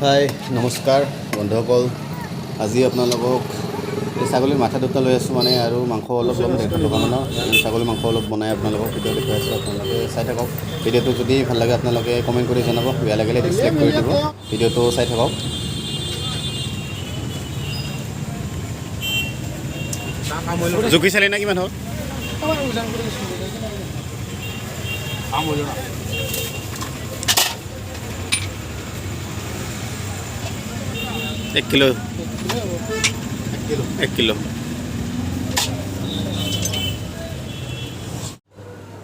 হাই নমস্কাৰ বন্ধুসকল। আজি আপোনালোকক এই ছাগলীৰ মাথা দুটা লৈ আছোঁ মানে আৰু মাংস অলপ ল'ম 150 টকামানৰ। ছাগলী মাংস অলপ বনাই আপোনালোকক ভিডিঅ' দেখুৱাই আছোঁ। আপোনালোকে চাই থাকক। ভিডিঅ'টো যদি ভাল লাগে আপোনালোকে কমেণ্ট কৰি জনাব, বেয়া লাগিলে ডিছলাইক কৰি দিব। ভিডিঅ'টো চাই থাকক। জুখি চালি না কিমান হ'ল? 1 কিলো 1 কিলো।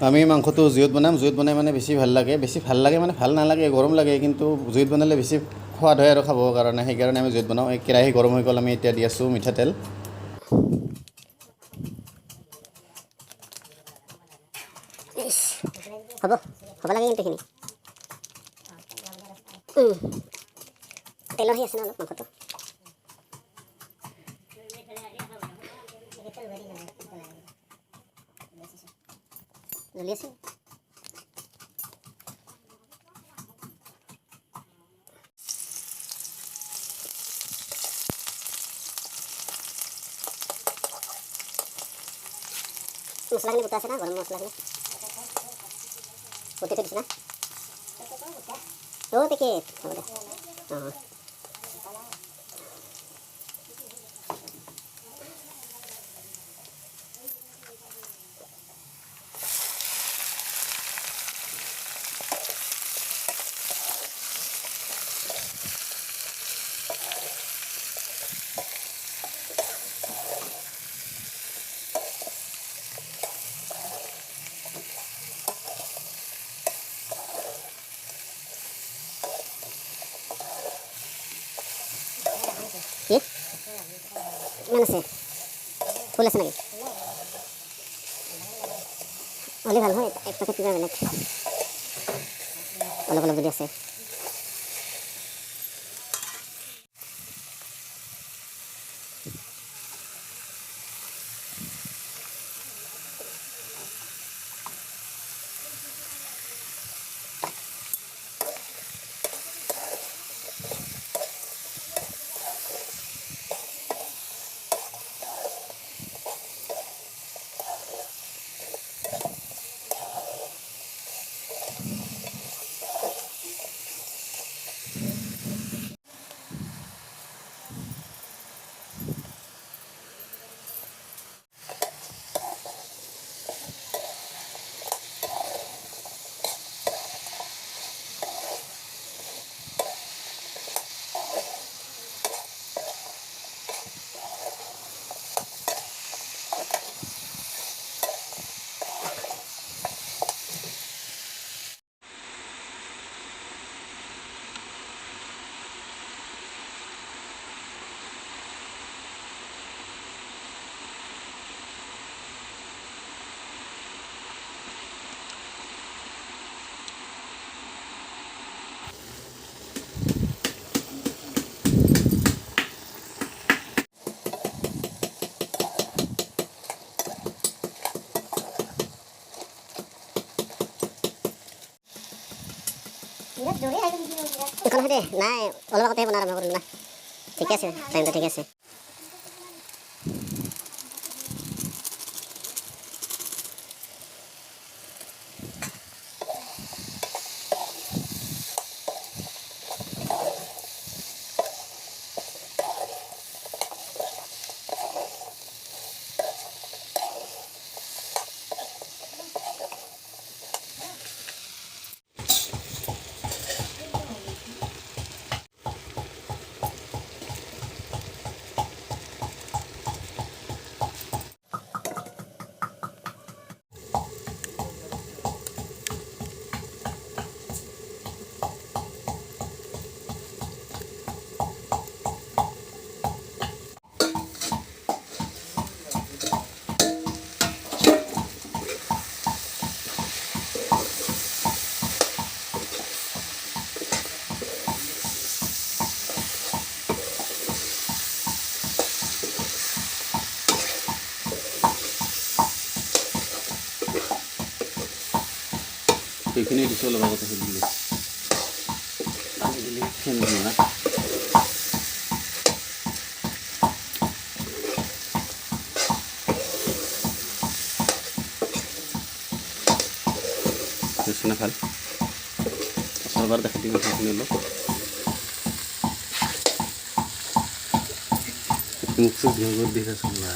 আমি মাংসটো জুইত বনাম। জুইত বনাই মানে বেছি ভাল লাগে। মানে ভাল নালাগে, গৰম লাগে, কিন্তু জুইত বনালে বেছি সোৱাদ হয় আৰু খাবৰ কাৰণে। সেইকাৰণে আমি জুইত বনাওঁ। এই কেৰাহী গৰম হৈ গ'ল, আমি এতিয়া দি আছোঁ মিঠাতেল। হ'ব লাগে কিন্তু এইখিনি তেলৰ হৈ আছে ন অলপ মাংসটো। জ্বলি আছে। মছলাখিনি গোটা আছে না, গৰম মছলাখিনি গোটেই থৈ দিছে না। পেকেট হ'ব দে। অঁ কি ইমান আছে? ফুল আছে নেকি? হ'লে ভাল হয়। এক পেকেট কিবা বেলেগ অলপ অলপ যদি আছে। এখন দে নাই, অলপ আগতে বনাই আৰম্ভ কৰিলোঁ না। ঠিকে আছে, টাইমটো ঠিক আছে। সেইখিনি দিছোঁ অলপ আগতে দিলে। Semua. Sudah hal. Sabar dah kita masuk dulu. Muksud jago di semua.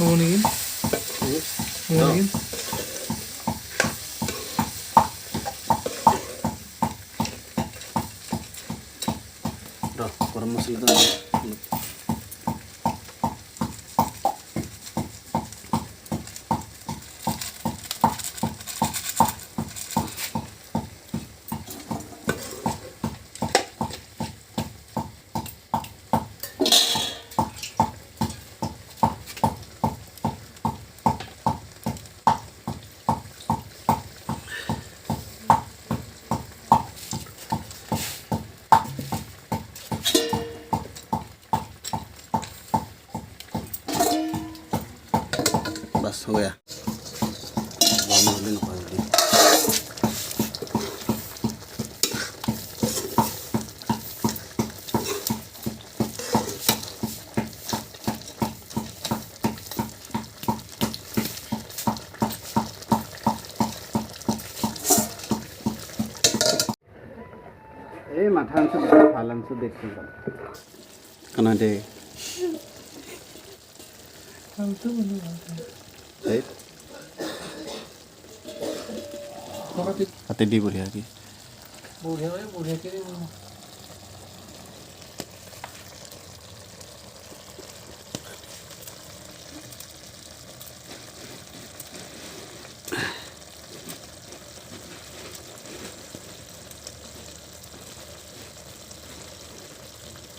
Ngomongin? Ngomongin? Dah, kurang masuk itu. बस हो गया ए माथा ভাল আনছো দেখছি কানা দে এই হাতে দি বঢ়িয়া কি বঢ়িয়াকে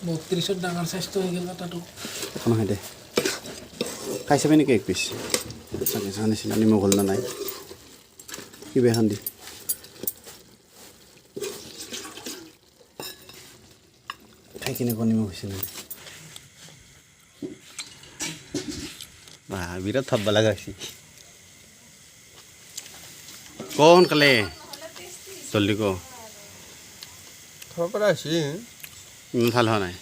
বত্ৰিশত ডাঙৰ চাইজটো হৈ গ'ল তাতো এখন হয় দে খাই চাবি নেকি এক পিচ চাগে চাহ নিচিনা নিমখ হ'ল না নাই কিবা এখন দি খাই কিনে আকৌ নিমখ হৈছে নে বাহ বিৰাট থাব্বা লগা হৈছে ক সোনকালে জলদি ক খাব পৰা হৈছে ইমান ভাল হোৱা নাই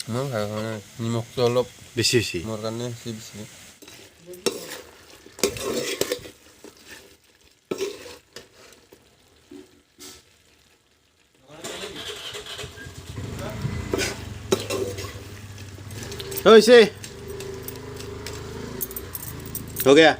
ইমান ভাল হোৱা নাই নিমখটো অলপ বেছি হৈছে মোৰ কাৰণে বেছি হৈছে हो गया